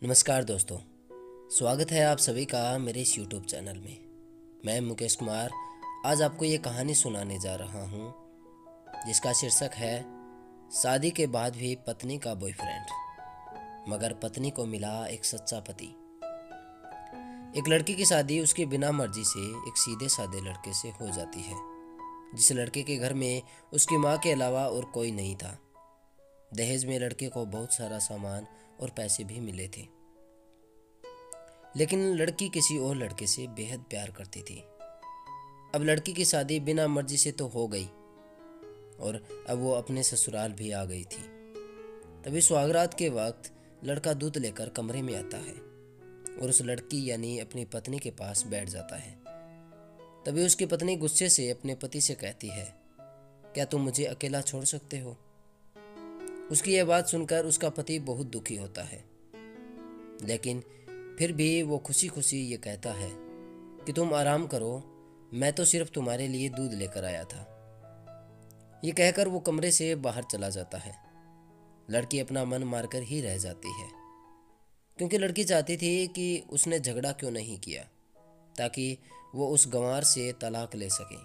नमस्कार दोस्तों, स्वागत है आप सभी का मेरे इस यूट्यूब चैनल में। मैं मुकेश कुमार आज आपको ये कहानी सुनाने जा रहा हूँ जिसका शीर्षक है शादी के बाद भी पत्नी का बॉयफ्रेंड, मगर पत्नी को मिला एक सच्चा पति। एक लड़की की शादी उसकी बिना मर्जी से एक सीधे साधे लड़के से हो जाती है, जिस लड़के के घर में उसकी माँ के अलावा और कोई नहीं था। दहेज में लड़के को बहुत सारा सामान और पैसे भी मिले थे, लेकिन लड़की किसी और लड़के से बेहद प्यार करती थी। अब लड़की की शादी बिना मर्जी से तो हो गई और अब वो अपने ससुराल भी आ गई थी। तभी सुहागरात के वक्त लड़का दूध लेकर कमरे में आता है और उस लड़की यानी अपनी पत्नी के पास बैठ जाता है। तभी उसकी पत्नी गुस्से से अपने पति से कहती है, क्या तुम मुझे अकेला छोड़ सकते हो? उसकी यह बात सुनकर उसका पति बहुत दुखी होता है, लेकिन फिर भी वो खुशी खुशी ये कहता है कि तुम आराम करो, मैं तो सिर्फ तुम्हारे लिए दूध लेकर आया था। ये कहकर वो कमरे से बाहर चला जाता है। लड़की अपना मन मारकर ही रह जाती है, क्योंकि लड़की चाहती थी कि उसने झगड़ा क्यों नहीं किया, ताकि वो उस गंवार से तलाक ले सके।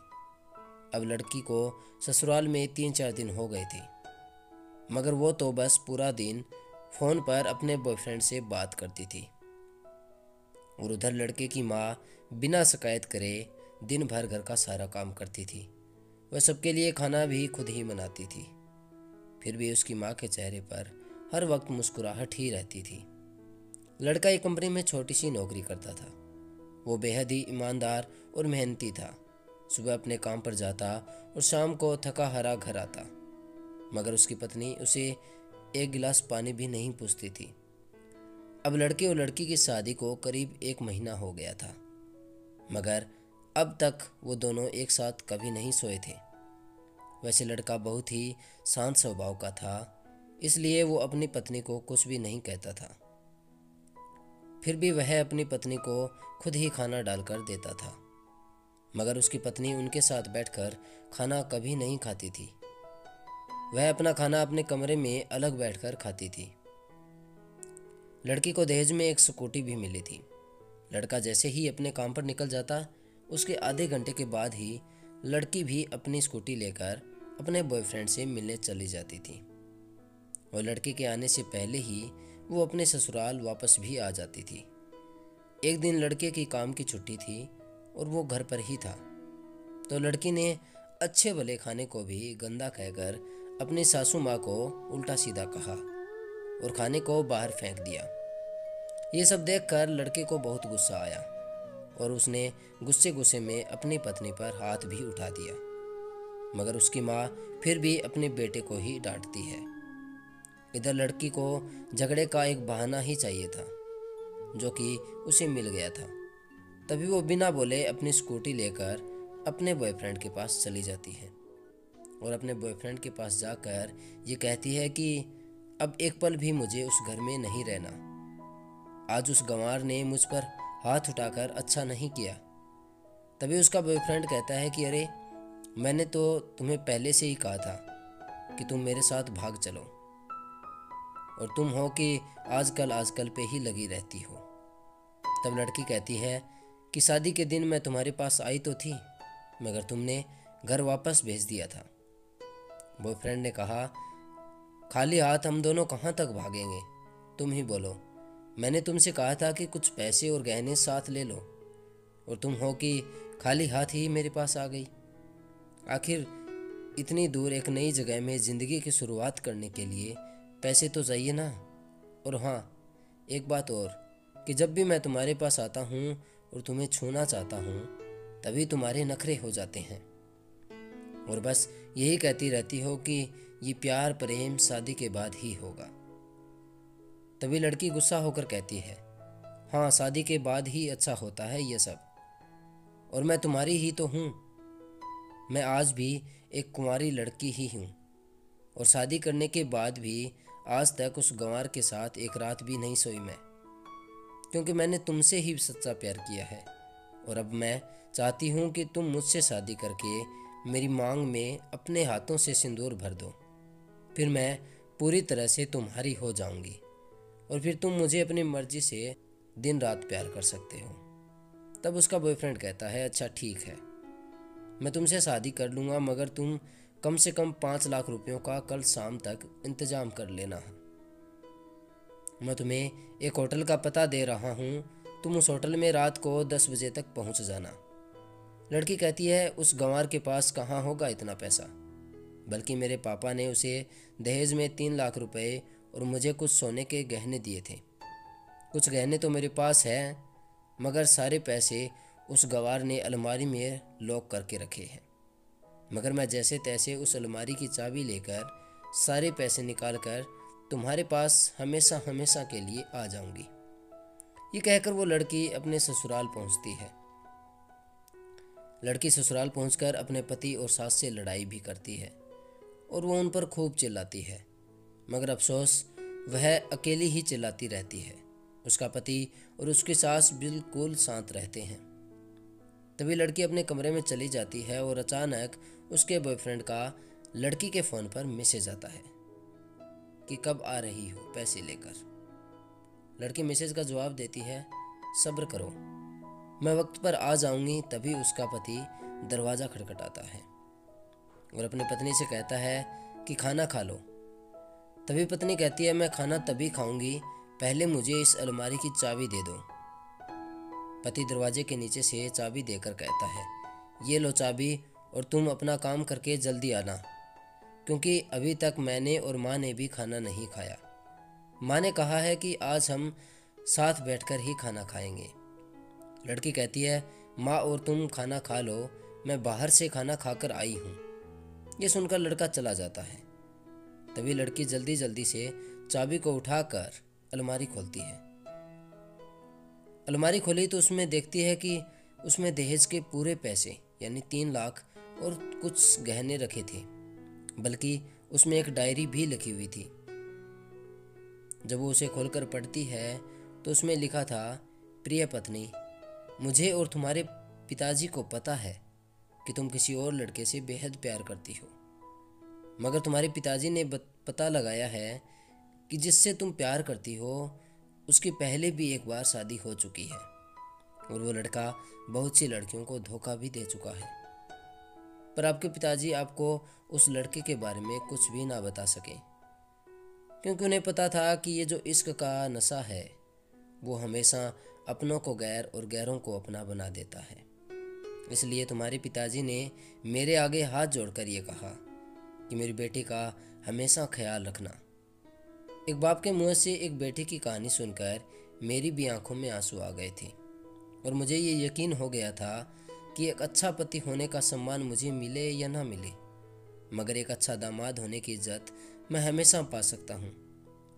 अब लड़की को ससुराल में 3-4 दिन हो गए थे, मगर वो तो बस पूरा दिन फ़ोन पर अपने बॉयफ्रेंड से बात करती थी और उधर लड़के की माँ बिना शिकायत करे दिन भर घर का सारा काम करती थी। वह सबके लिए खाना भी खुद ही बनाती थी। फिर भी उसकी माँ के चेहरे पर हर वक्त मुस्कुराहट ही रहती थी। लड़का एक कंपनी में छोटी सी नौकरी करता था। वो बेहद ही ईमानदार और मेहनती था। सुबह अपने काम पर जाता और शाम को थका हारा घर आता, मगर उसकी पत्नी उसे एक गिलास पानी भी नहीं पूछती थी। अब लड़के और लड़की की शादी को करीब 1 महीना हो गया था, मगर अब तक वो दोनों एक साथ कभी नहीं सोए थे। वैसे लड़का बहुत ही शांत स्वभाव का था, इसलिए वो अपनी पत्नी को कुछ भी नहीं कहता था। फिर भी वह अपनी पत्नी को खुद ही खाना डालकर देता था, मगर उसकी पत्नी उनके साथ बैठकर खाना कभी नहीं खाती थी। वह अपना खाना अपने कमरे में अलग बैठकर खाती थी। लड़की को दहेज में एक स्कूटी भी मिली थी। लड़का जैसे ही अपने काम पर निकल जाता, उसके आधे घंटे के बाद ही लड़की भी अपनी स्कूटी लेकर अपने बॉयफ्रेंड से मिलने चली जाती थी और लड़के के आने से पहले ही वो अपने ससुराल वापस भी आ जाती थी। एक दिन लड़के की काम की छुट्टी थी और वो घर पर ही था, तो लड़की ने अच्छे भले खाने को भी गंदा कहकर अपनी सासू माँ को उल्टा सीधा कहा और खाने को बाहर फेंक दिया। ये सब देखकर लड़के को बहुत गुस्सा आया और उसने गुस्से गुस्से में अपनी पत्नी पर हाथ भी उठा दिया, मगर उसकी माँ फिर भी अपने बेटे को ही डांटती है। इधर लड़की को झगड़े का एक बहाना ही चाहिए था, जो कि उसे मिल गया था। तभी वो बिना बोले अपनी स्कूटी लेकर अपने बॉयफ्रेंड के पास चली जाती है और अपने बॉयफ्रेंड के पास जाकर ये कहती है कि अब एक पल भी मुझे उस घर में नहीं रहना। आज उस गंवार ने मुझ पर हाथ उठाकर अच्छा नहीं किया। तभी उसका बॉयफ्रेंड कहता है कि अरे, मैंने तो तुम्हें पहले से ही कहा था कि तुम मेरे साथ भाग चलो, और तुम हो कि आजकल पे ही लगी रहती हो। तब लड़की कहती है कि शादी के दिन मैं तुम्हारे पास आई तो थी, मगर तुमने घर वापस भेज दिया था। बॉयफ्रेंड ने कहा, खाली हाथ हम दोनों कहाँ तक भागेंगे? तुम ही बोलो। मैंने तुमसे कहा था कि कुछ पैसे और गहने साथ ले लो, और तुम हो कि खाली हाथ ही मेरे पास आ गई। आखिर इतनी दूर एक नई जगह में ज़िंदगी की शुरुआत करने के लिए पैसे तो चाहिए ना। और हाँ, एक बात और, कि जब भी मैं तुम्हारे पास आता हूँ और तुम्हें छूना चाहता हूँ, तभी तुम्हारे नखरे हो जाते हैं और बस यही कहती रहती हो कि ये प्यार प्रेम शादी के बाद ही होगा। तभी लड़की गुस्सा होकर कहती है, हाँ, शादी के बाद ही अच्छा होता है ये सब, और मैं तुम्हारी ही तो हूँ। मैं आज भी एक कुंवारी लड़की ही हूँ, और शादी करने के बाद भी आज तक उस गंवार के साथ एक रात भी नहीं सोई मैं, क्योंकि मैंने तुमसे ही सच्चा प्यार किया है। और अब मैं चाहती हूँ कि तुम मुझसे शादी करके मेरी मांग में अपने हाथों से सिंदूर भर दो, फिर मैं पूरी तरह से तुम्हारी हो जाऊंगी और फिर तुम मुझे अपनी मर्जी से दिन रात प्यार कर सकते हो। तब उसका बॉयफ्रेंड कहता है, अच्छा ठीक है, मैं तुमसे शादी कर लूँगा, मगर तुम कम से कम 5 लाख रुपयों का कल शाम तक इंतजाम कर लेना। मैं तुम्हें एक होटल का पता दे रहा हूँ, तुम उस होटल में रात को 10 बजे तक पहुँच जाना। लड़की कहती है, उस गंवार के पास कहाँ होगा इतना पैसा, बल्कि मेरे पापा ने उसे दहेज में 3 लाख रुपए और मुझे कुछ सोने के गहने दिए थे। कुछ गहने तो मेरे पास है, मगर सारे पैसे उस गंवार ने अलमारी में लॉक करके रखे हैं। मगर मैं जैसे तैसे उस अलमारी की चाबी लेकर सारे पैसे निकाल कर तुम्हारे पास हमेशा हमेशा के लिए आ जाऊंगी। ये कहकर वो लड़की अपने ससुराल पहुंचती है। लड़की ससुराल पहुंचकर अपने पति और सास से लड़ाई भी करती है और वो उन पर खूब चिल्लाती है, मगर अफसोस वह अकेली ही चिल्लाती रहती है। उसका पति और उसकी सास बिल्कुल शांत रहते हैं। तभी लड़की अपने कमरे में चली जाती है और अचानक उसके बॉयफ्रेंड का लड़की के फ़ोन पर मैसेज आता है कि कब आ रही हो पैसे लेकर। लड़की मैसेज का जवाब देती है, सब्र करो, मैं वक्त पर आ जाऊंगी। तभी उसका पति दरवाज़ा खटखटाता है और अपनी पत्नी से कहता है कि खाना खा लो। तभी पत्नी कहती है, मैं खाना तभी खाऊंगी, पहले मुझे इस अलमारी की चाबी दे दो। पति दरवाजे के नीचे से चाबी देकर कहता है, ये लो चाबी और तुम अपना काम करके जल्दी आना, क्योंकि अभी तक मैंने और माँ ने भी खाना नहीं खाया। माँ ने कहा है कि आज हम साथ बैठकर ही खाना खाएंगे। लड़की कहती है, माँ और तुम खाना खा लो, मैं बाहर से खाना खाकर आई हूँ। ये सुनकर लड़का चला जाता है। तभी लड़की जल्दी जल्दी से चाबी को उठाकर अलमारी खोलती है। अलमारी खोली तो उसमें देखती है कि उसमें दहेज के पूरे पैसे यानी 3 लाख और कुछ गहने रखे थे, बल्कि उसमें एक डायरी भी लिखी हुई थी। जब वो उसे खोलकर पढ़ती है तो उसमें लिखा था, प्रिय पत्नी, मुझे और तुम्हारे पिताजी को पता है कि तुम किसी और लड़के से बेहद प्यार करती हो, मगर तुम्हारे पिताजी ने पता लगाया है कि जिससे तुम प्यार करती हो उसकी पहले भी एक बार शादी हो चुकी है और वो लड़का बहुत सी लड़कियों को धोखा भी दे चुका है। पर आपके पिताजी आपको उस लड़के के बारे में कुछ भी ना बता सके, क्योंकि उन्हें पता था कि ये जो इश्क का नशा है वो हमेशा अपनों को गैर और गैरों को अपना बना देता है। इसलिए तुम्हारे पिताजी ने मेरे आगे हाथ जोड़कर ये कहा कि मेरी बेटी का हमेशा ख्याल रखना। एक बाप के मुंह से एक बेटी की कहानी सुनकर मेरी भी आंखों में आंसू आ गए थे और मुझे ये यकीन हो गया था कि एक अच्छा पति होने का सम्मान मुझे मिले या ना मिले, मगर एक अच्छा दामाद होने की इज्जत मैं हमेशा पा सकता हूँ।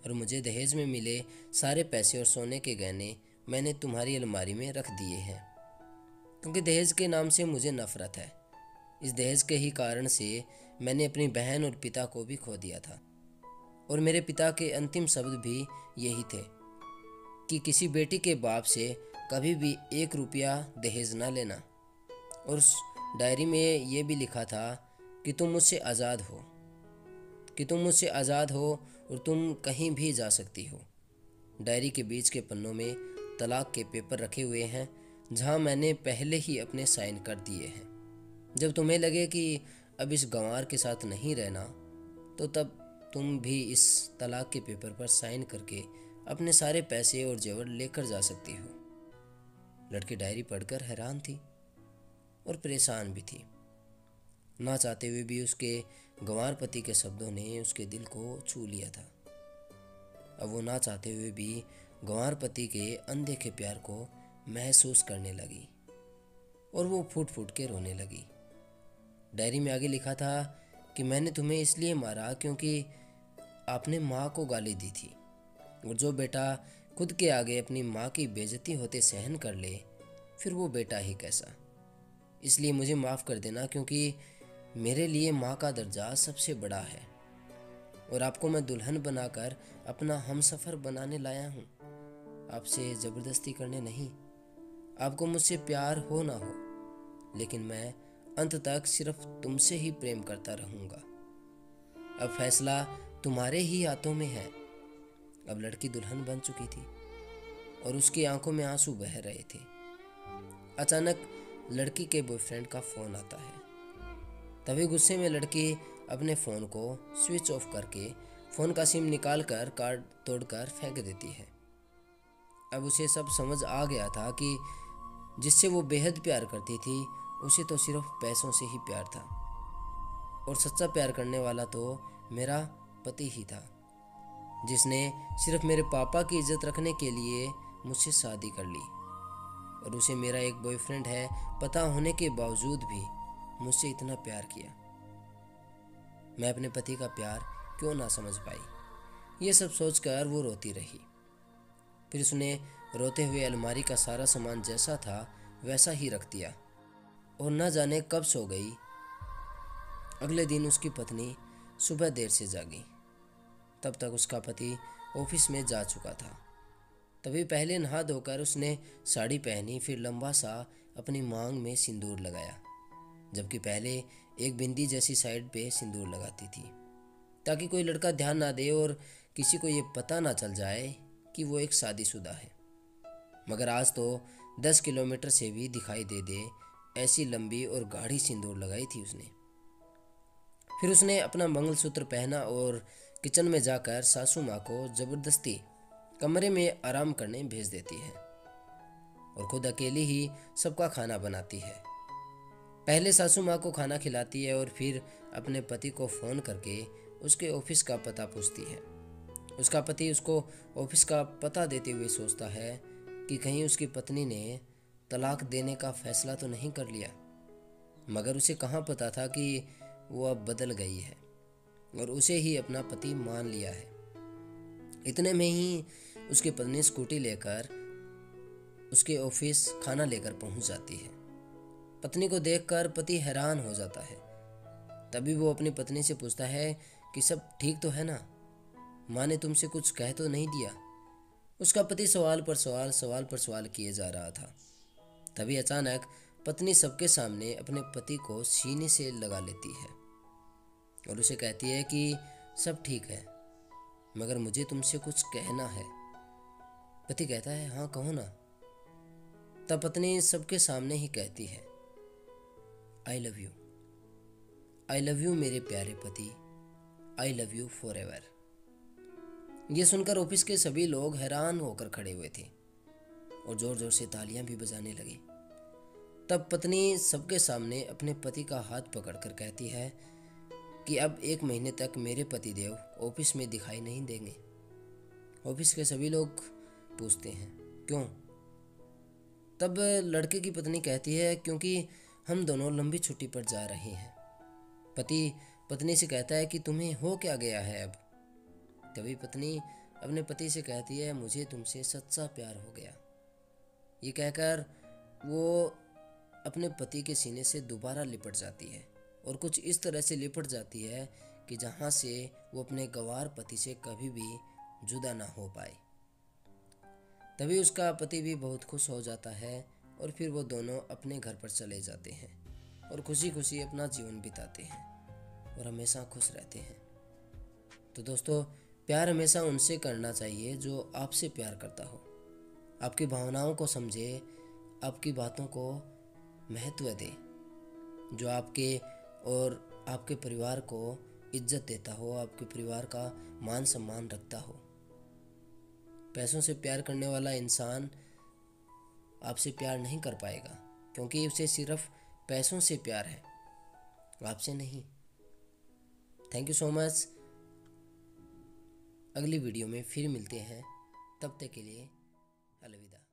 और मुझे दहेज में मिले सारे पैसे और सोने के गहने मैंने तुम्हारी अलमारी में रख दिए हैं, क्योंकि दहेज के नाम से मुझे नफरत है। इस दहेज के ही कारण से मैंने अपनी बहन और पिता को भी खो दिया था और मेरे पिता के अंतिम शब्द भी यही थे कि किसी बेटी के बाप से कभी भी 1 रुपया दहेज ना लेना। और उस डायरी में ये भी लिखा था कि तुम मुझसे आज़ाद हो, कि तुम मुझसे आज़ाद हो और तुम कहीं भी जा सकती हो। डायरी के बीच के पन्नों में तलाक के पेपर रखे हुए हैं, जहां मैंने पहले ही अपने साइन कर दिए हैं। जब तुम्हें लगे कि अब इस गंवार के साथ नहीं रहना, तो तब तुम भी इस तलाक के पेपर पर साइन करके अपने सारे पैसे और जेवर लेकर जा सकती हो। लड़की डायरी पढ़कर हैरान थी और परेशान भी थी। ना चाहते हुए भी उसके गंवार पति के शब्दों ने उसके दिल को छू लिया था। अब वो ना चाहते हुए भी गंवार पति के अनदेखे प्यार को महसूस करने लगी और वो फूट फूट के रोने लगी। डायरी में आगे लिखा था कि मैंने तुम्हें इसलिए मारा क्योंकि आपने माँ को गाली दी थी, और जो बेटा खुद के आगे अपनी माँ की बेइज्जती होते सहन कर ले, फिर वो बेटा ही कैसा। इसलिए मुझे माफ़ कर देना, क्योंकि मेरे लिए माँ का दर्जा सबसे बड़ा है और आपको मैं दुल्हन बनाकर अपना हमसफ़र बनाने लाया हूँ, आपसे ज़बरदस्ती करने नहीं। आपको मुझसे प्यार हो ना हो, लेकिन मैं अंत तक सिर्फ तुमसे ही प्रेम करता रहूँगा। अब फैसला तुम्हारे ही हाथों में है। अब लड़की दुल्हन बन चुकी थी और उसकी आंखों में आंसू बह रहे थे। अचानक लड़की के बॉयफ्रेंड का फ़ोन आता है। तभी गुस्से में लड़की अपने फ़ोन को स्विच ऑफ करके फ़ोन का सिम निकाल कर कार्ड तोड़कर फेंक देती है। अब उसे सब समझ आ गया था कि जिससे वो बेहद प्यार करती थी उसे तो सिर्फ पैसों से ही प्यार था, और सच्चा प्यार करने वाला तो मेरा पति ही था, जिसने सिर्फ मेरे पापा की इज्जत रखने के लिए मुझसे शादी कर ली। और उसे मेरा एक बॉयफ्रेंड है पता होने के बावजूद भी मुझसे इतना प्यार किया। मैं अपने पति का प्यार क्यों ना समझ पाई। ये सब सोचकर वो रोती रही। फिर उसने रोते हुए अलमारी का सारा सामान जैसा था वैसा ही रख दिया और न जाने कब सो गई। अगले दिन उसकी पत्नी सुबह देर से जागी। तब तक उसका पति ऑफिस में जा चुका था। तभी पहले नहा धोकर उसने साड़ी पहनी, फिर लंबा सा अपनी मांग में सिंदूर लगाया, जबकि पहले एक बिंदी जैसी साइड पे सिंदूर लगाती थी ताकि कोई लड़का ध्यान ना दे और किसी को ये पता ना चल जाए कि वो एक शादीशुदा है। मगर आज तो 10 किलोमीटर से भी दिखाई दे ऐसी लंबी और गाढ़ी सिंदूर लगाई थी उसने। फिर उसने अपना मंगलसूत्र पहना और किचन में जाकर सासू माँ को जबरदस्ती कमरे में आराम करने भेज देती है और खुद अकेली ही सबका खाना बनाती है। पहले सासू माँ को खाना खिलाती है और फिर अपने पति को फ़ोन करके उसके ऑफिस का पता पूछती है। उसका पति उसको ऑफिस का पता देते हुए सोचता है कि कहीं उसकी पत्नी ने तलाक देने का फैसला तो नहीं कर लिया। मगर उसे कहाँ पता था कि वो अब बदल गई है और उसे ही अपना पति मान लिया है। इतने में ही उसकी पत्नी स्कूटी लेकर उसके ऑफिस खाना लेकर पहुंच जाती है। पत्नी को देखकर पति हैरान हो जाता है। तभी वो अपनी पत्नी से पूछता है कि सब ठीक तो है ना, माँ ने तुमसे कुछ कह तो नहीं दिया। उसका पति सवाल पर सवाल किए जा रहा था। तभी अचानक पत्नी सबके सामने अपने पति को सीने से लगा लेती है और उसे कहती है कि सब ठीक है, मगर मुझे तुमसे कुछ कहना है। पति कहता है हाँ कहो ना। तब पत्नी सबके सामने ही कहती है I love you, I love you मेरे प्यारे पति, I love you for ever. ये सुनकर ऑफिस के सभी लोग हैरान होकर खड़े हुए थे और जोर जोर से तालियां भी बजाने लगी। तब पत्नी सबके सामने अपने पति का हाथ पकड़कर कहती है कि अब 1 महीने तक मेरे पतिदेव ऑफिस में दिखाई नहीं देंगे। ऑफिस के सभी लोग पूछते हैं क्यों? तब लड़के की पत्नी कहती है क्योंकि हम दोनों लंबी छुट्टी पर जा रहे हैं। पति पत्नी से कहता है कि तुम्हें हो क्या गया है अब? तभी पत्नी अपने पति से कहती है मुझे तुमसे सच्चा प्यार हो गया। ये कहकर वो अपने पति के सीने से दोबारा लिपट जाती है और कुछ इस तरह से लिपट जाती है कि जहाँ से वो अपने गंवार पति से कभी भी जुदा ना हो पाए। तभी उसका पति भी बहुत खुश हो जाता है और फिर वो दोनों अपने घर पर चले जाते हैं और खुशी खुशी अपना जीवन बिताते हैं और हमेशा खुश रहते हैं। तो दोस्तों, प्यार हमेशा उनसे करना चाहिए जो आपसे प्यार करता हो, आपकी भावनाओं को समझे, आपकी बातों को महत्व दे, जो आपके और आपके परिवार को इज्जत देता हो, आपके परिवार का मान सम्मान रखता हो। पैसों से प्यार करने वाला इंसान आपसे प्यार नहीं कर पाएगा क्योंकि उसे सिर्फ पैसों से प्यार है, आपसे नहीं। Thank you so much. अगली वीडियो में फिर मिलते हैं, तब तक के लिए अलविदा।